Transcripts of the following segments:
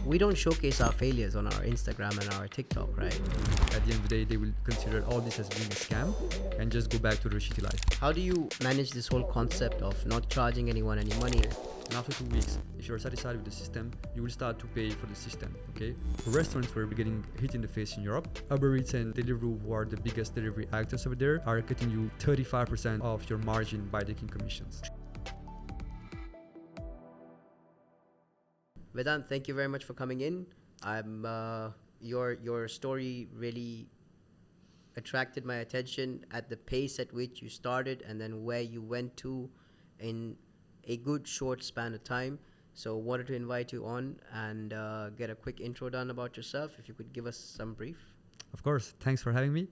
we don't showcase our failures on our Instagram and our TikTok, right? At the end of the day, they will consider all this as being a scam and just go back to their shitty life. How do you manage this whole concept of not charging anyone any money? And after 2 weeks, if you're satisfied with the system, you will start to pay for the system, okay? Restaurants were getting hit in the face in Europe. Uber Eats and Deliveroo, who are the biggest delivery actors over there, are cutting you 35% of your margin by taking commissions. Vedant, thank you very much for coming in. Your story really attracted my attention at the pace at which you started and then where you went to in a good short span of time. So wanted to invite you on and get a quick intro done about yourself. If you could give us some brief. Of course, thanks for having me.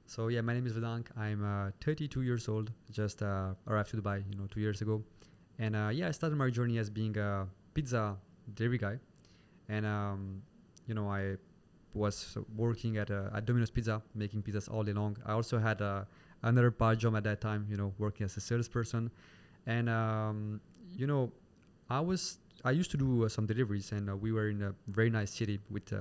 So yeah, my name is Vedant. I'm 32 years old, just arrived to Dubai, 2 years ago. And I started my journey as being a pizza delivery guy. And, I was working at Domino's Pizza, making pizzas all day long. I also had another part job at that time, working as a salesperson. And, I used to do some deliveries, and we were in a very nice city with,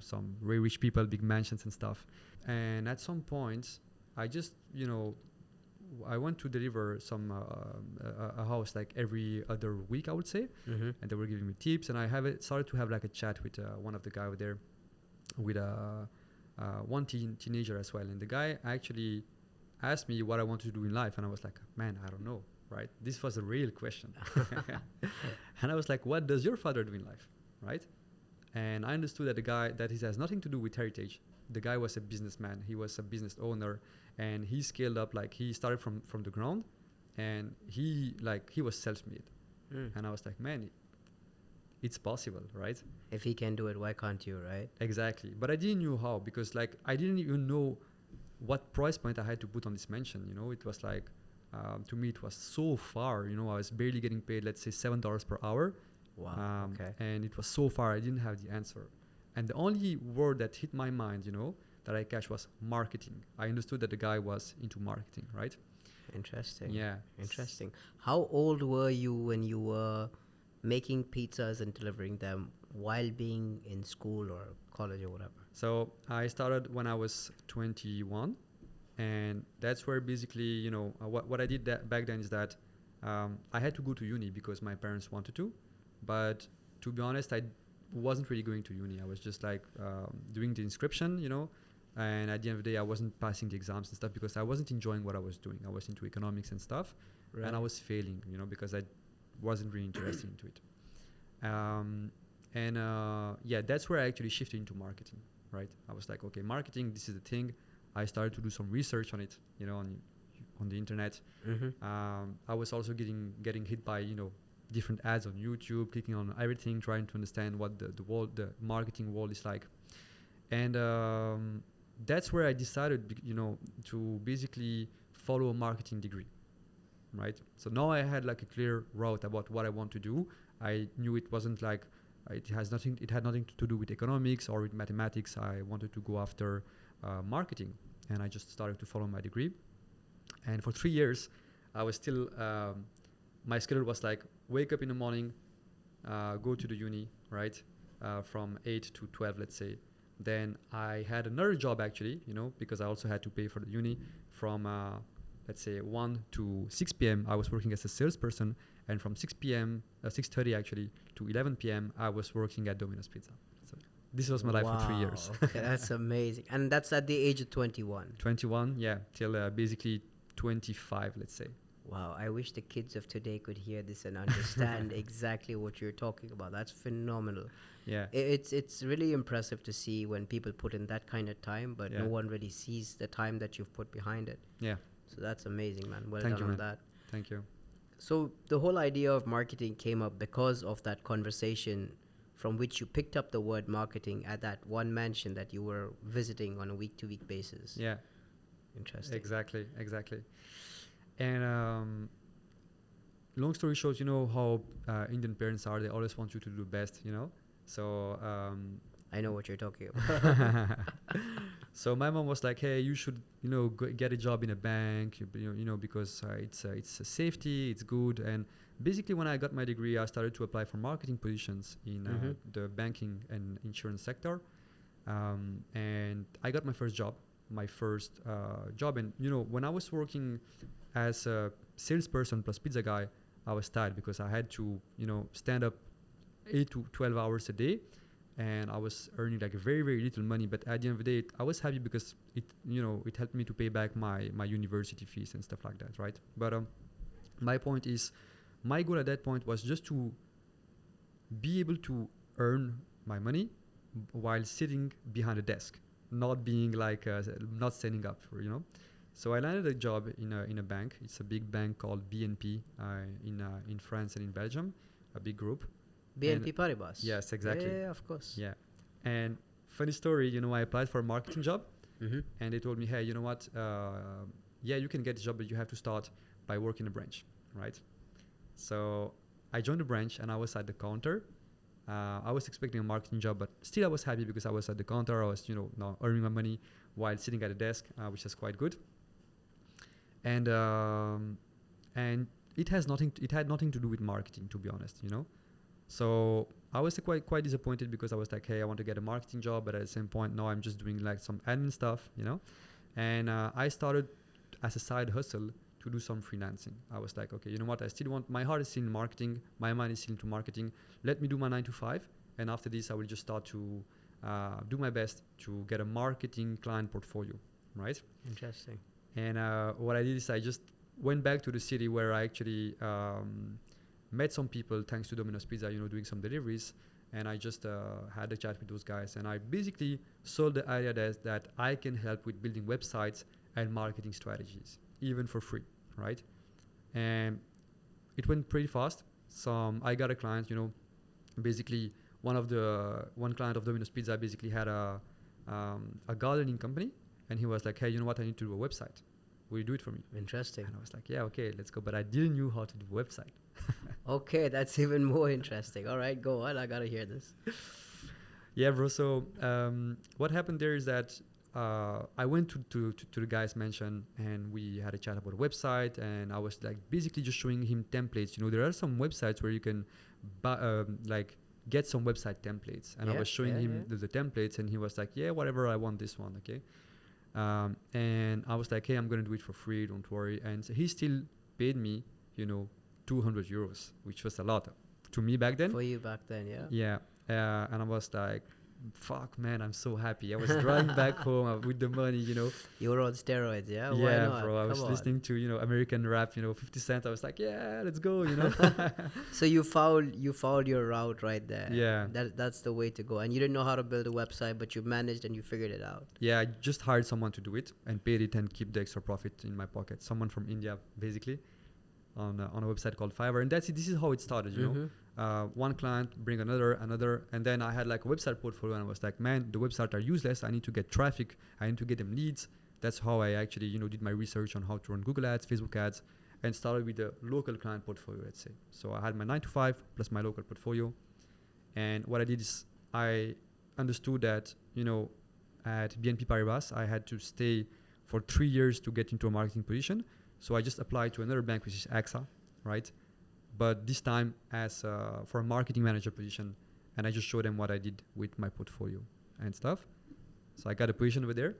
some very rich people, big mansions and stuff. And at some point, I just, I want to deliver some a house like every other week, I would say. Mm-hmm. And they were giving me tips, and I started to have like a chat with one of the guy over there, with one teenager as well. And the guy actually asked me what I want to do in life, and I was like, man, I don't know, right? This was a real question. And I was like, what does your father do in life, right? And I understood that this has nothing to do with heritage. The guy was a businessman. He was a business owner, and he scaled up. Like, he started from the ground, and he was self-made. And I was like, man, it's possible, right? If he can do it, why can't you, right? Exactly. But I didn't know how, because I didn't even know what price point I had to put on this mansion. It was like, to me, it was so far. I was barely getting paid, let's say $7 per hour. Wow. Okay. And it was so far, I didn't have the answer. And the only word that hit my mind, that I catch was marketing. I understood that the guy was into marketing, right? Interesting. Yeah. Interesting. How old were you when you were making pizzas and delivering them while being in school or college or whatever? So I started when I was 21. And that's where basically, what I did back then is that I had to go to uni because my parents wanted to. But to be honest, I wasn't really going to uni. I was just doing the inscription, and at the end of the day, I wasn't passing the exams and stuff because I wasn't enjoying what I was doing. I was into economics and stuff, right. And I was failing, because I wasn't really interested into it. That's where I actually shifted into marketing, right? I was like, okay, marketing, this is the thing. I started to do some research on it, on the internet. Mm-hmm. I was also getting hit by, different ads on YouTube, clicking on everything, trying to understand what the marketing world is like. And that's where I decided, to basically follow a marketing degree, right? So now I had like a clear route about what I want to do. I knew it wasn't like, it had nothing to do with economics or with mathematics. I wanted to go after marketing, and I just started to follow my degree. And for 3 years, I was still, my schedule was like, wake up in the morning, go to the uni, right? From 8 to 12, let's say. Then I had another job actually, because I also had to pay for the uni. From, let's say 1 to 6 p.m. I was working as a salesperson. And from 6:30 actually, to 11 p.m. I was working at Domino's Pizza. So this was my life for 3 years. Okay, that's amazing. And that's at the age of 21. 21, yeah, till basically 25, let's say. Wow, I wish the kids of today could hear this and understand exactly what you're talking about. That's phenomenal. Yeah. It's really impressive to see when people put in that kind of time, but Yeah. no one really sees the time that you've put behind it. Yeah. So that's amazing, man. Well Thank done you, on man. that. Thank you. So the whole idea of marketing came up because of that conversation from which you picked up the word marketing at that one mansion that you were visiting on a week-to-week basis. Yeah. Interesting. Exactly. And long story short, how Indian parents are. They always want you to do best, So I know what you're talking about. So my mom was like, "Hey, you should, get a job in a bank, because it's a safety, it's good." And basically, when I got my degree, I started to apply for marketing positions in the banking and insurance sector, and I got my first job. And when I was working as a salesperson plus pizza guy, I was tired because I had to, stand up 8 to 12 hours a day, and I was earning like very, very little money. But at the end of the day, I was happy because it helped me to pay back my university fees and stuff like that, right? But my point is, my goal at that point was just to be able to earn my money while sitting behind a desk, not being like not standing up for. So I landed a job in a bank. It's a big bank called BNP in France and in Belgium, a big group. BNP Paribas. Yes, exactly. Yeah, of course. Yeah. And funny story, I applied for a marketing job, and they told me, hey, you know what? You can get a job, but you have to start by working a branch, right? So I joined the branch, and I was at the counter. I was expecting a marketing job, but still I was happy because I was at the counter. I was, now earning my money while sitting at a desk, which is quite good. And it had nothing to do with marketing, to be honest, So I was quite disappointed because I was like, hey, I want to get a marketing job, but at the same point, no, I'm just doing like some admin stuff, And I started as a side hustle to do some freelancing. I was like, okay, you know what? My heart is still in marketing. My mind is still into marketing. Let me do my 9 to 5. And after this, I will just start to do my best to get a marketing client portfolio, right? Interesting. And what I did is I just went back to the city where I actually met some people thanks to Domino's Pizza, doing some deliveries. And I just had a chat with those guys. And I basically sold the idea that I can help with building websites and marketing strategies, even for free, right? And it went pretty fast. So I got a client, basically one client of Domino's Pizza basically had a gardening company. And he was like, hey, you know what? I need to do a website. Will you do it for me? Interesting. And I was like, yeah, okay, let's go. But I didn't know how to do a website. Okay, that's even more interesting. All right, go on. I got to hear this. Yeah, bro. So what happened there is that I went to the guy's mansion and we had a chat about a website. And I was like basically just showing him templates. There are some websites where you can get some website templates. And I was showing him the templates and he was like, yeah, whatever, I want this one. Okay. And I was like, hey, I'm going to do it for free. Don't worry. And so he still paid me, 200 euros, which was a lot to me back then. For you back then, yeah. Yeah. And I was like, fuck, man, I'm so happy. I was driving back home with the money, You were on steroids, yeah? Yeah, why not? bro. I was listening to, American rap, 50 Cent. I was like, yeah, let's go, So you found your route right there. Yeah. That's the way to go. And you didn't know how to build a website, but you managed and you figured it out. Yeah, I just hired someone to do it and paid it and keep the extra profit in my pocket. Someone from India, basically, on a website called Fiverr. And that's it. This is how it started, you know. One client, bring another, and then I had like a website portfolio and I was like, man, the websites are useless. I need to get traffic. I need to get them leads. That's how I actually, did my research on how to run Google ads, Facebook ads, and started with the local client portfolio, let's say. So I had my 9 to 5 plus my local portfolio. And what I did is I understood that, at BNP Paribas, I had to stay for 3 years to get into a marketing position. So I just applied to another bank, which is AXA, right? But this time as for a marketing manager position, and I just showed them what I did with my portfolio and stuff. So I got a position over there.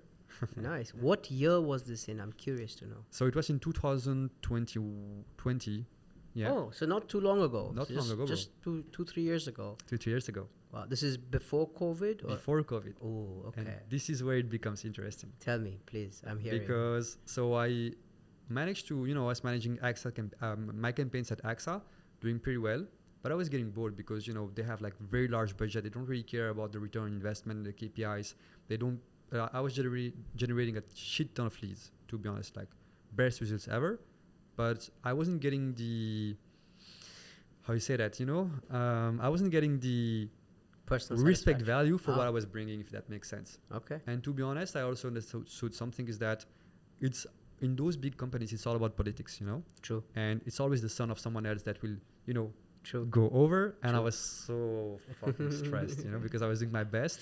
Nice. What year was this in? I'm curious to know. So it was in 2020. Yeah. Oh, so not too long ago. Not long ago, just 3 years ago. 2-3 years ago. Wow. This is before COVID? Or? Before COVID. Oh, okay. And this is where it becomes interesting. Tell me, please. I'm hearing. Because so I managed to, I was managing AXA my campaigns at AXA, doing pretty well, but I was getting bored because, they have like very large budget. They don't really care about the return on investment, the KPIs. They don't, I was generating a shit ton of leads, to be honest, like best results ever, but I wasn't getting the, how you say that, I wasn't getting the personal respect value for what I was bringing, if that makes sense. Okay. And to be honest, I also understood something is that it's, in those big companies, it's all about politics, True. And it's always the son of someone else that will, True. go over, and I True. was so fucking stressed, because I was doing my best.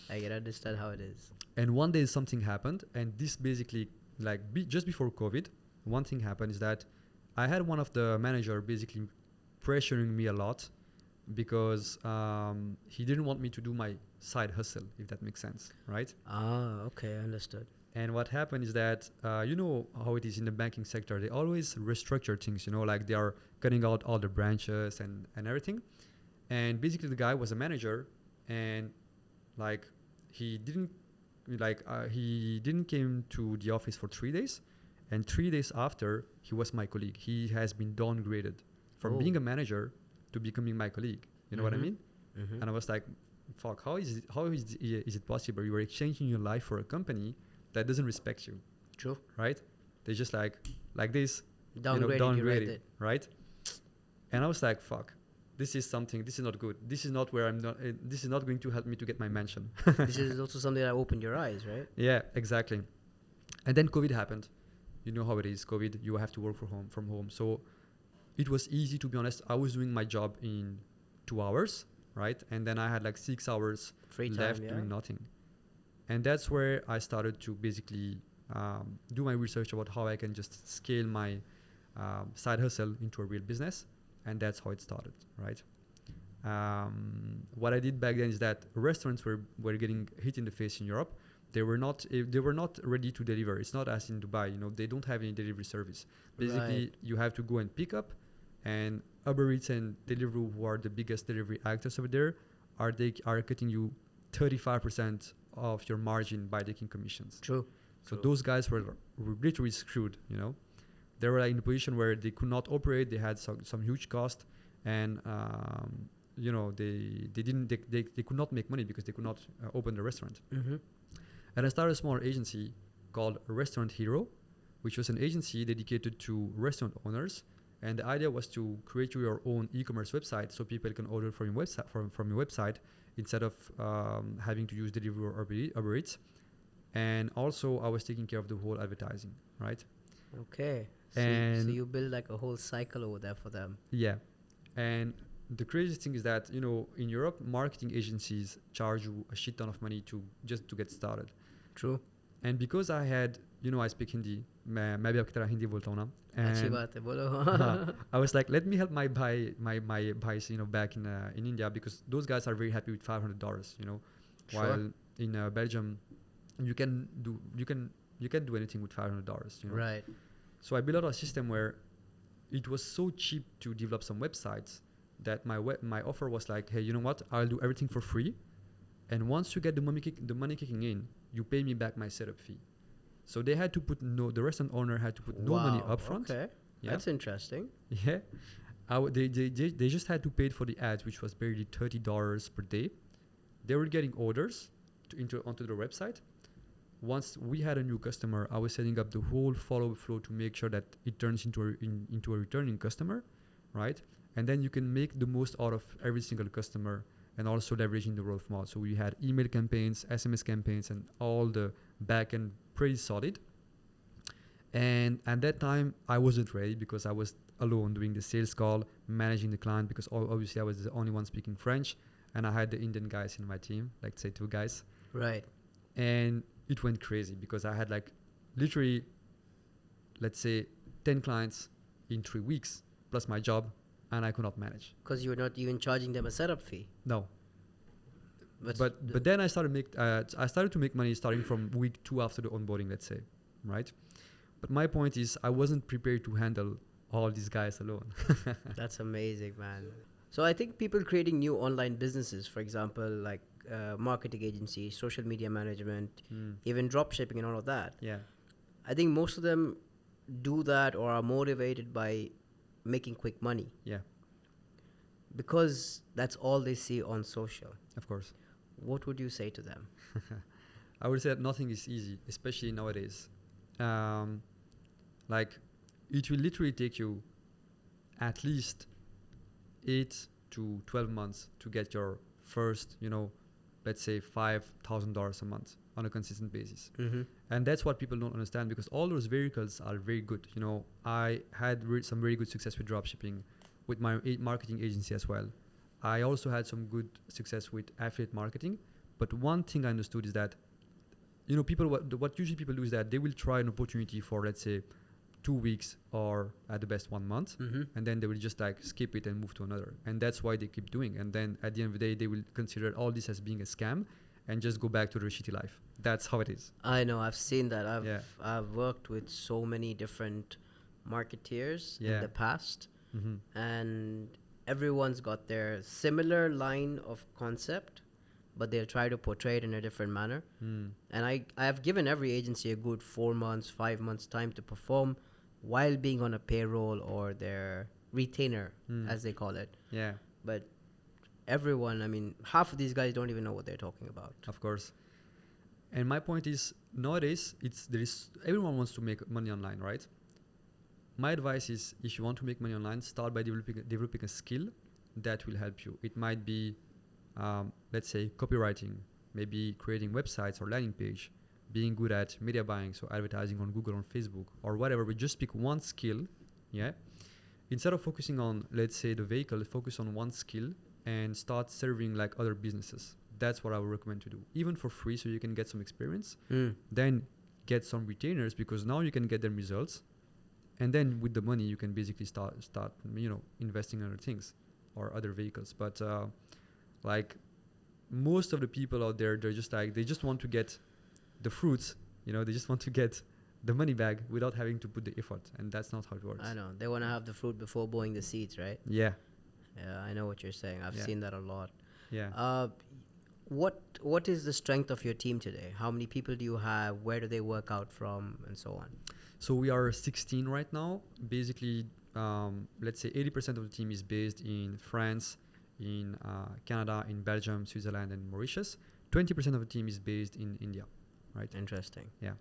I can understand how it is. And one day something happened, and this basically, like, just before COVID, one thing happened is that I had one of the manager basically pressuring me a lot because he didn't want me to do my side hustle, if that makes sense, right? Okay, understood. And what happened is that, you know how it is in the banking sector, they always restructure things, like they are cutting out all the branches and everything. And basically the guy was a manager, and like he didn't came to the office for 3 days, and 3 days after he was my colleague. He has been downgraded from being a manager to becoming my colleague. You know what I mean? Mm-hmm. And I was like, fuck, how is it possible? You are exchanging your life for a company that doesn't respect you. True. Right? They just like this, Downgraded, right? And I was like, fuck, this is not good. This is not where this is not going to help me to get my mansion. This is also something that opened your eyes, right? Yeah, exactly. And then COVID happened. You know how it is. COVID, you have to work from home. So it was easy, to be honest. I was doing my job in 2 hours, right? And then I had like 6 hours Free time, left doing nothing. And that's where I started to basically do my research about how I can just scale my side hustle into a real business. And that's how it started, right? What I did back then is that restaurants were getting hit in the face in Europe. They were not ready to deliver. It's not as in Dubai, they don't have any delivery service. Basically, you have to go and pick up, and Uber Eats and Deliveroo, who are the biggest delivery actors over there, are cutting you 35% of your margin by taking commissions. True. So those guys were literally screwed, They were like in a position where they could not operate. They had some huge cost, and they could not make money because they could not open the restaurant. Mm-hmm. And I started a small agency called Restaurant Hero, which was an agency dedicated to restaurant owners. And the idea was to create your own e-commerce website so people can order from your website instead of having to use Deliveroo or Uber Eats. And also, I was taking care of the whole advertising, right? Okay. So you build like a whole cycle over there for them. Yeah. And the craziest thing is that, in Europe, marketing agencies charge you a shit ton of money to get started. True. And because I had, I speak Hindi, मैं भी आपकी तरह हिंदी बोलता हूँ ना. अच्छी बात है, बोलो. I was like, let me help my bhais, back in India, because those guys are very happy with $500, Sure. While in Belgium, you can do anything with $500, Right. So I built out a system where it was so cheap to develop some websites that my offer was like, hey, you know what? I'll do everything for free, and once you get the money kicking in, you pay me back my setup fee. So they had to the restaurant owner had to put no money up front. Okay. Yeah. That's interesting. Yeah. They just had to pay for the ads, which was barely $30 per day. They were getting orders onto the website. Once we had a new customer, I was setting up the whole follow-up flow to make sure that it turns into a returning customer, right? And then you can make the most out of every single customer, and also leveraging the word of mouth. So we had email campaigns, SMS campaigns, and all the back end pretty solid. And at that time, I wasn't ready because I was alone doing the sales call, managing the client, because obviously I was the only one speaking French, and I had the Indian guys in my team, like say 2 guys. Right. And it went crazy because I had like literally, let's say 10 clients in 3 weeks plus my job, and I could not manage. Because you were not even charging them a setup fee. No. But then I started to make money starting from week 2 after the onboarding, let's say, right? But my point is, I wasn't prepared to handle all these guys alone. That's amazing, man. So I think people creating new online businesses, for example, like marketing agency, social media management, even drop shipping and all of that. Yeah. I think most of them do that or are motivated by making quick money. Yeah. Because that's all they see on social. Of course. What would you say to them? I would say that nothing is easy, especially nowadays. Like, it will literally take you at least 8 to 12 months to get your first, let's say $5,000 a month on a consistent basis. Mm-hmm. And that's what people don't understand, because all those vehicles are very good. I had some very good success with dropshipping. with my marketing agency as well. I also had some good success with affiliate marketing. But one thing I understood is that, people, what usually people do is that they will try an opportunity for, let's say, 2 weeks or at the best 1 month, and then they will just like skip it and move to another. And that's why they keep doing. And then at the end of the day, they will consider all this as being a scam and just go back to their shitty life. That's how it is. I know, I've seen that. I've worked with so many different marketeers in the past, and everyone's got their similar line of concept, but they'll try to portray it in a different manner. And I have given every agency a good 4 months, 5 months time to perform while being on a payroll or their retainer, as they call it. Yeah. But everyone, I mean, half of these guys don't even know what they're talking about. Of course. And my point is, nowadays, everyone wants to make money online, right? My advice is, if you want to make money online, start by developing a skill that will help you. It might be, let's say, copywriting, maybe creating websites or landing page, being good at media buying, so advertising on Google, on Facebook, or whatever. But just pick one skill, yeah? Instead of focusing on, let's say, the vehicle, focus on one skill and start serving like other businesses. That's what I would recommend to do, even for free, so you can get some experience. Then get some retainers, because now you can get them results, and then with the money you can basically start investing in other things or other vehicles. But like most of the people out there, they're just like, they just want to get the fruits, they just want to get the money back without having to put the effort, and that's not how it works. I know, they want to have the fruit before mowing the seeds, right? Yeah, I know what you're saying. I've seen that a lot. Yeah. What is the strength of your team today? How many people do you have? Where do they work out from, and so on? So we are 16 right now. Basically, let's say 80% of the team is based in France, in Canada, in Belgium, Switzerland, and Mauritius. 20% of the team is based in India, right? Interesting. Yeah.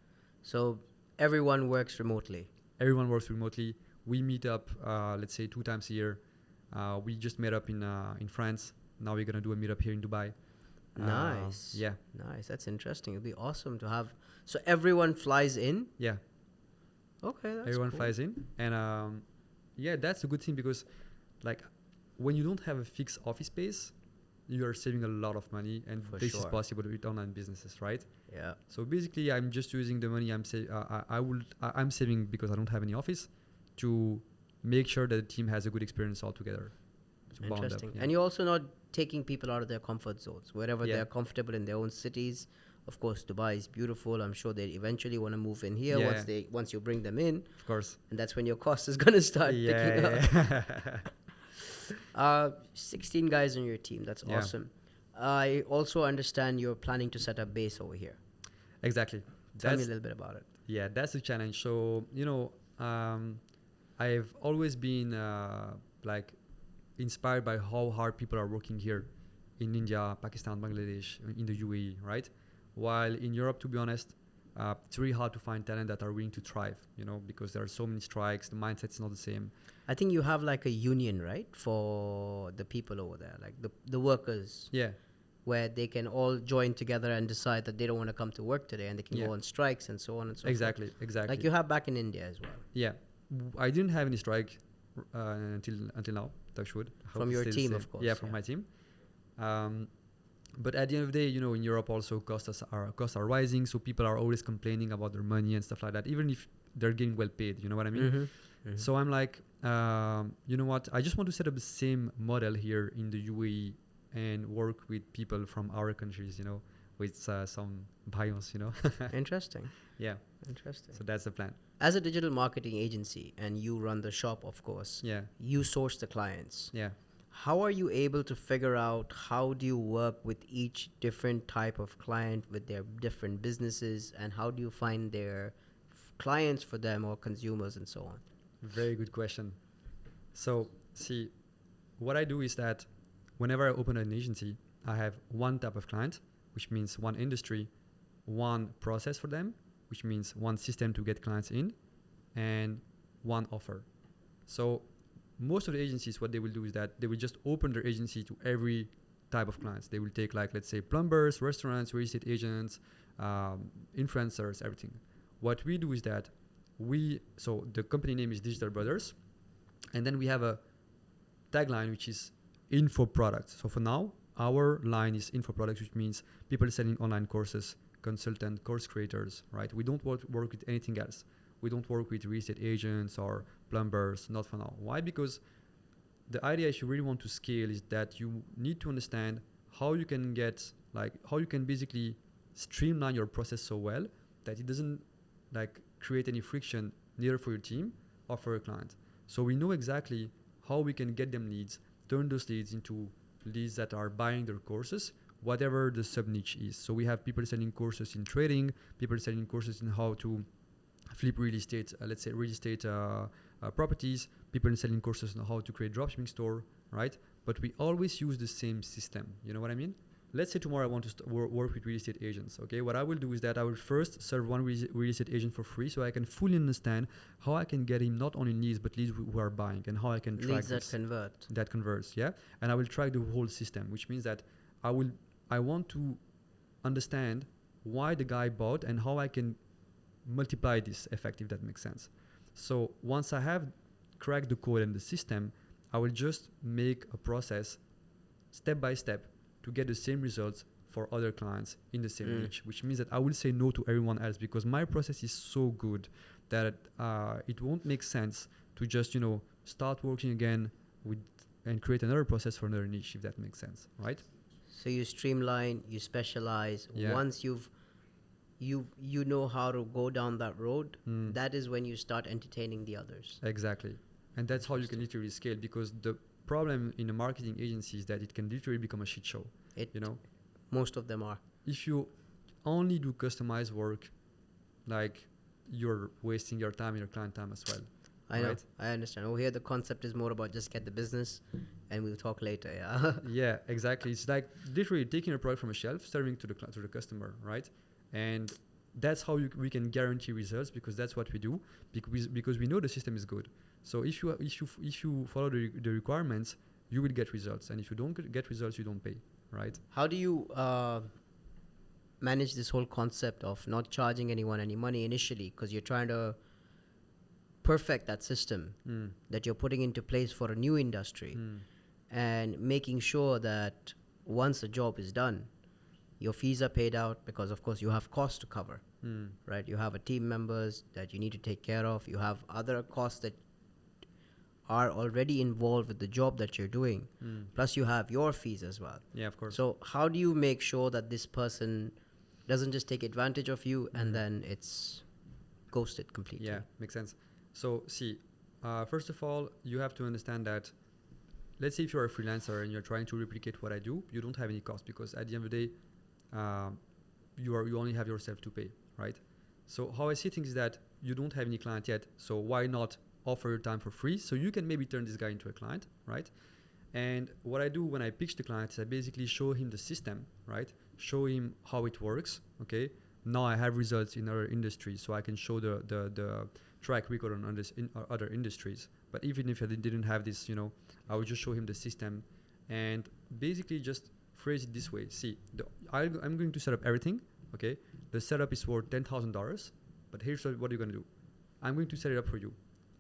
So everyone works remotely? Everyone works remotely. We meet up, let's say, 2 times a year. We just met up in France. Now we're going to do a meetup here in Dubai. Nice. Yeah. Nice. That's interesting. It'd be awesome to have. So everyone flies in? Yeah. Okay, that's everyone cool. flies in. And that's a good thing, because like when you don't have a fixed office space, you are saving a lot of money, and this is possible with online businesses, right? Yeah. So basically, I'm just using the money I'm saving, because I don't have any office, to make sure that the team has a good experience altogether. Interesting. And you're also not taking people out of their comfort zones, wherever they're comfortable in their own cities. Of course, Dubai is beautiful. I'm sure they eventually want to move in here once you bring them in. Of course. And that's when your cost is going to start picking up. 16 guys on your team. That's awesome. I also understand you're planning to set up base over here. Exactly. Tell me a little bit about it. Yeah, that's the challenge. So, I've always been like inspired by how hard people are working here in India, Pakistan, Bangladesh, in the UAE, right? While in Europe, to be honest, it's really hard to find talent that are willing to thrive, because there are so many strikes. The mindset is not the same. I think you have like a union, right? For the people over there, like the workers. Yeah. Where they can all join together and decide that they don't want to come to work today, and they can go on strikes and so on and so forth. Exactly. Like you have back in India as well. Yeah. I didn't have any strike until now, touch wood. From your team, of course. Yeah, from my team. But at the end of the day, in Europe also costs are rising, so people are always complaining about their money and stuff like that, even if they're getting well paid. You know what I mean? So I'm like, you know what? I just want to set up the same model here in the UAE and work with people from our countries, with some bios, Interesting. Yeah. Interesting. So that's the plan. As a digital marketing agency, and you run the shop, of course. Yeah. You source the clients. Yeah. How are you able to figure out how do you work with each different type of client with their different businesses, and how do you find their clients for them or consumers and so on? Very good question. So, see, what I do is that whenever I open an agency, I have one type of client, which means one industry, one process for them, which means one system to get clients in, and one offer. So most of the agencies, what they will do is that they will just open their agency to every type of clients. They will take, like, let's say, plumbers, restaurants, real estate agents, influencers, everything. What we do is that so the company name is Digital Brothers, and then we have a tagline, which is info products. So for now, our line is info products, which means people selling online courses, consultant, course creators, right? We don't work with anything else. We don't work with real estate agents or plumbers, not for now. Why? Because the idea, if you really want to scale, is that you need to understand how you can get, like, how you can basically streamline your process so well that it doesn't like create any friction neither for your team or for your client. So we know exactly how we can get them leads, turn those leads into leads that are buying their courses, whatever the sub niche is. So we have people selling courses in trading, people selling courses in how to flip real estate, let's say real estate properties, people selling courses on how to create dropshipping store, right? But we always use the same system. You know what I mean? Let's say tomorrow I want to work with real estate agents. Okay, what I will do is that I will first serve one real estate agent for free, so I can fully understand how I can get him not only leads but leads who are buying, and how I can track leads that convert. That converts, yeah. And I will track the whole system, which means that I want to understand why the guy bought and how I can multiply this effect, if that makes sense. So once I have cracked the code and the system, I will just make a process step by step to get the same results for other clients in the same niche, which means that I will say no to everyone else, because my process is so good that it won't make sense to just, you know, start working again with and create another process for another niche, if that makes sense, right? So you streamline, you specialize. Yeah. Once you know how to go down that road, that is when you start entertaining the others. Exactly. And that's how you can literally scale, because the problem in a marketing agency is that it can literally become a shit show. You know, most of them are. If you only do customized work, like, you're wasting your time and your client time as well. I know. I understand. Over here, the concept is more about just get the business, and we'll talk later. Yeah. Yeah, exactly. It's like literally taking a product from a shelf, serving to the customer, right? And that's how we can guarantee results, because that's what we do, because we know the system is good. So if you follow the requirements, you will get results, and if you don't get results, you don't pay, right? How do you manage this whole concept of not charging anyone any money initially, because you're trying to perfect that system that you're putting into place for a new industry, and making sure that once the job is done, your fees are paid out, because of course you have costs to cover, right? You have a team members that you need to take care of. You have other costs that are already involved with the job that you're doing. Plus you have your fees as well. Yeah, of course. So how do you make sure that this person doesn't just take advantage of you and then it's ghosted completely? Yeah, makes sense. So see, first of all, you have to understand that, let's say if you're a freelancer and you're trying to replicate what I do, you don't have any cost, because at the end of the day, you only have yourself to pay, right? So how I see things is that you don't have any client yet, so why not offer your time for free, so you can maybe turn this guy into a client, right? And what I do when I pitch the client is I basically show him the system, right? Show him how it works. Okay, now I have results in other industries, so I can show the track record on other industries. But even if I didn't have this, you know, I would just show him the system and basically just phrase it this way. See, I'm going to set up everything. Okay, the setup is worth $10,000, but here's what you're going to do. I'm going to set it up for you.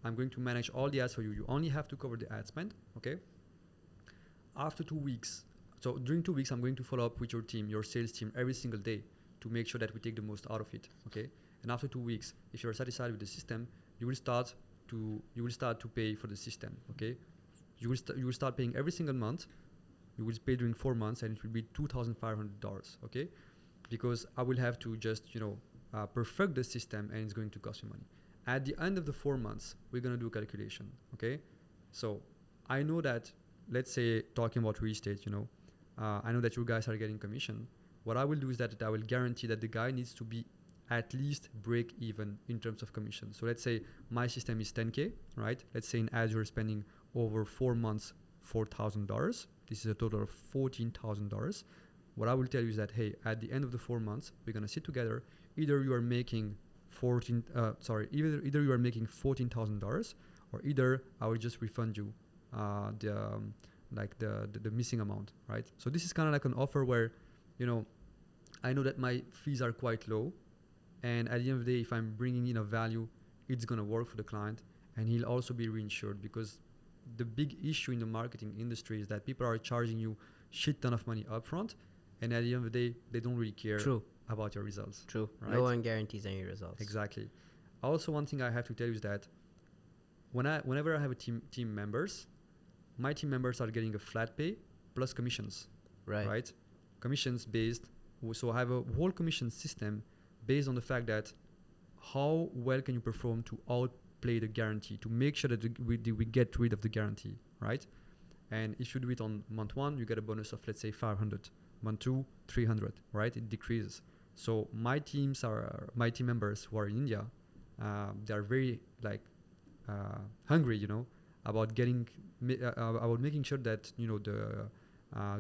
I'm going to manage all the ads for you. You only have to cover the ad spend, okay? After 2 weeks, so during 2 weeks, I'm going to follow up with your team, your sales team, every single day to make sure that we take the most out of it, okay? And after 2 weeks, if you're satisfied with the system, you will start to pay for the system, okay? You will start paying every single month. You will pay during 4 months, and it will be $2,500, okay? Because I will have to just, you know, perfect the system, and it's going to cost you money. At the end of the 4 months, we're going to do a calculation, okay? So I know that, let's say, talking about real estate, you know, I know that you guys are getting commission. What I will do is that I will guarantee that the guy needs to be at least break even in terms of commission. So let's say my system is 10K, right? Let's say in ads you're spending over 4 months, $4,000. This is a total of $14,000. What I will tell you is that, hey, at the end of the 4 months, we're going to sit together. Either you are making either you are making $14,000, or either I will just refund you the missing amount, right? So this is kind of like an offer where, you know, I know that my fees are quite low, and at the end of the day, if I'm bringing in a value, it's gonna work for the client, and he'll also be reinsured, because the big issue in the marketing industry is that people are charging you shit ton of money upfront, and at the end of the day, they don't really care True. about your results. True. Right? No one guarantees any results. Exactly. Also, one thing I have to tell you is that whenever I have a team members, my team members are getting a flat pay plus commissions. Right. Commissions based. So I have a whole commission system based on the fact that how well can you perform to outplay the guarantee, to make sure that we get rid of the guarantee, right? And if you do it on month 1, you get a bonus of, let's say, 500. Month 2, 300, right? It decreases. So my team members who are in India, they are very hungry, about about making sure that the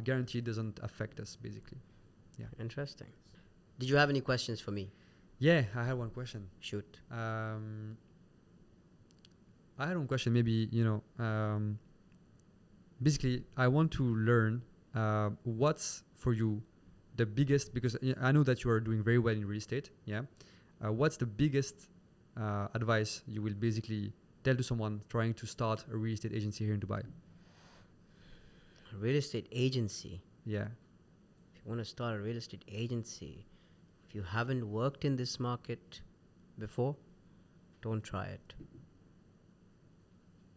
guarantee doesn't affect us, basically. Yeah. Interesting. Did you have any questions for me? Yeah, I had one question. Shoot. I had one question. Maybe basically, I want to learn what's for you the biggest, because I know that you are doing very well in real estate. Yeah. What's the biggest advice you will basically tell to someone trying to start a real estate agency here in Dubai? A real estate agency. Yeah. If you want to start a real estate agency, if you haven't worked in this market before, don't try it.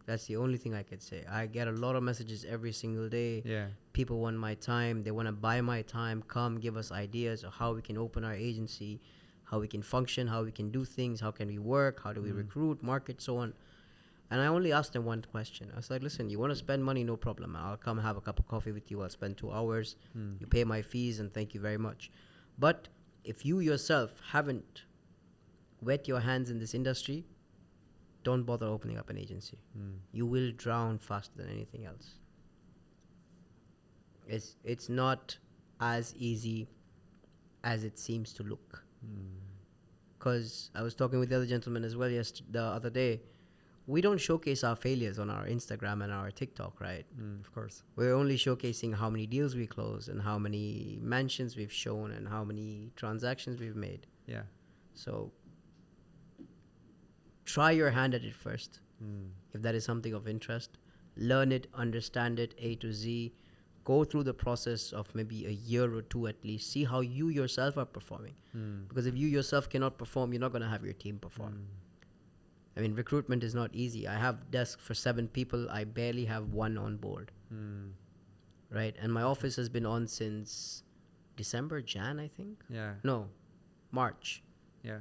That's the only thing I could say. I get a lot of messages every single day. Yeah. People want my time. They want to buy my time. Come give us ideas of how we can open our agency, how we can function, how we can do things, how can we work, how do we recruit, market, so on. And I only asked them one question. I was like, listen, you want to spend money, no problem. I'll come have a cup of coffee with you. I'll spend 2 hours. You pay my fees and thank you very much. But if you yourself haven't wet your hands in this industry, don't bother opening up an agency. You will drown faster than anything else. It's not as easy as it seems to look. Because I was talking with the other gentleman as well the other day. We don't showcase our failures on our Instagram and our TikTok, right? Of course. We're only showcasing how many deals we close and how many mansions we've shown and how many transactions we've made. Yeah. So try your hand at it first. If that is something of interest, learn it, understand it A to Z, go through the process of maybe a year or 2 at least, see how you yourself are performing. Because if you yourself cannot perform, you're not going to have your team perform. I mean, recruitment is not easy. I have desk for 7 people. I barely have 1 on board. Right? And my office has been on since December, Jan, I think. Yeah. No, March. Yeah.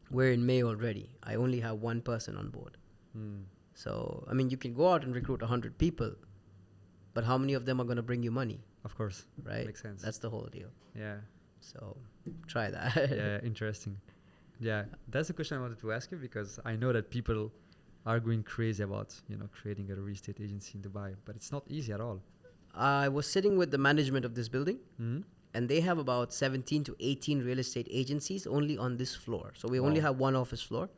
We're in May already. I only have 1 person on board. So, I mean, you can go out and recruit 100 people, but how many of them are going to bring you money? Of course. Right? Makes sense. That's the whole deal. Yeah. So, try that. Yeah, interesting. Yeah, that's the question I wanted to ask you, because I know that people are going crazy about, creating a real estate agency in Dubai, but it's not easy at all. I was sitting with the management of this building, and they have about 17 to 18 real estate agencies only on this floor. So we only have 1 office floor,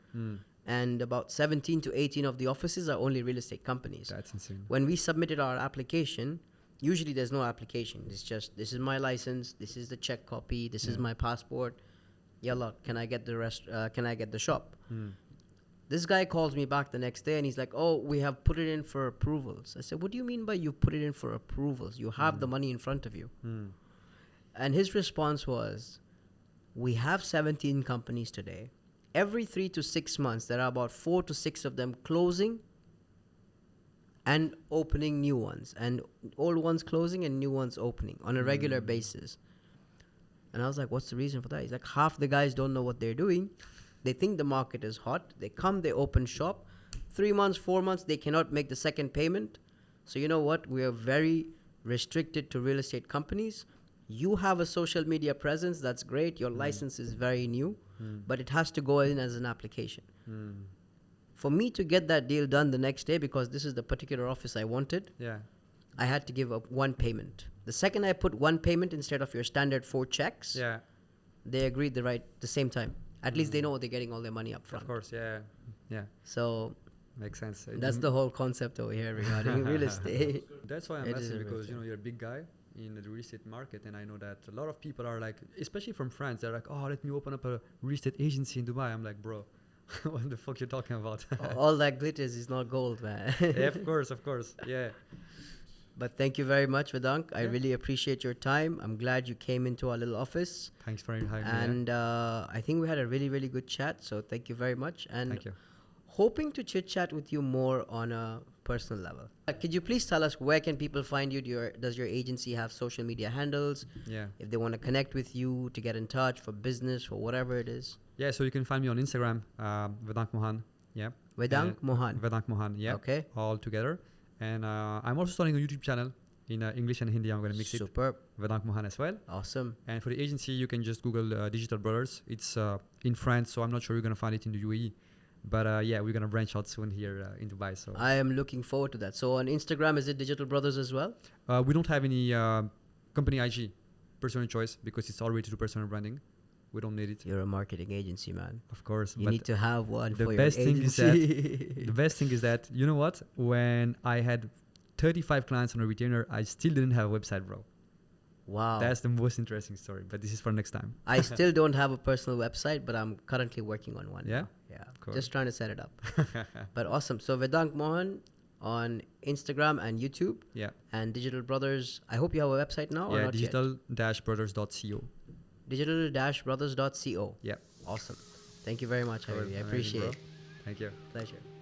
and about 17 to 18 of the offices are only real estate companies. That's insane. When we submitted our application, usually there's no application. It's just, this is my license, this is the check copy, this is my passport. Yalla, can I get the shop? This guy calls me back the next day and he's like, oh, we have put it in for approvals. I said, what do you mean by you put it in for approvals? You have the money in front of you. And his response was, we have 17 companies today. Every 3 to 6 months, there are about 4 to 6 of them closing and opening new ones, and old ones closing and new ones opening on a regular basis. And I was like, what's the reason for that? He's like, half the guys don't know what they're doing. They think the market is hot. They come, they open shop. 3 months, 4 months, they cannot make the second payment. So you know what? We are very restricted to real estate companies. You have a social media presence. That's great. Your license is very new, but it has to go in as an application. For me to get that deal done the next day, because this is the particular office I wanted, I had to give up 1 payment. The second I put 1 payment instead of your standard 4 checks, they agreed the same time. At least they know they're getting all their money up front. Of course, yeah. So makes sense. That's the whole concept over here regarding real estate. That's why I'm asking, because you're a big guy in the real estate market, and I know that a lot of people are like, especially from France, they're like, oh, let me open up a real estate agency in Dubai. I'm like, bro, What the fuck you talking about? All that glitters is not gold, man. Yeah, of course. Yeah. But thank you very much, Vedank. I Yeah. really appreciate your time. I'm glad you came into our little office. Thanks for having me. And I think we had a really, really good chat. So thank you very much. And Thank you. hoping to chit chat with you more on a personal level. Could you please tell us where can people find you? Does your agency have social media handles? Yeah. If they want to connect with you, to get in touch for business or whatever it is. Yeah, so you can find me on Instagram, Vedank Mohan. Yeah. Vedank Mohan. Vedank Mohan, yeah. Okay. All together. And I'm also starting a YouTube channel in English and Hindi. I'm going to mix Superb. it. Vedank Mohan as well. Awesome. And for the agency, you can just Google Digital Brothers. It's in France, so I'm not sure you're going to find it in the UAE. But yeah, we're going to branch out soon here in Dubai. So I am looking forward to that. So on Instagram, is it Digital Brothers as well? we don't have any company IG, personal choice, because it's already to do personal branding. We don't need it. You're a marketing agency, man. Of course. You but need to have one the for best your thing is agency. the best thing is that, you know what? When I had 35 clients on a retainer, I still didn't have a website, bro. Wow. That's the most interesting story, but this is for next time. I still don't have a personal website, but I'm currently working on one. Yeah? now. Yeah. course. Just trying to set it up. But awesome. So Vedank Mohan on Instagram and YouTube. Yeah. And Digital Brothers. I hope you have a website now or Yeah, not yet? digital-brothers.co. Digital-brothers.co. Yeah. Awesome. Thank you very much, Habibi. I Amazing, appreciate bro. it. Thank you. Pleasure.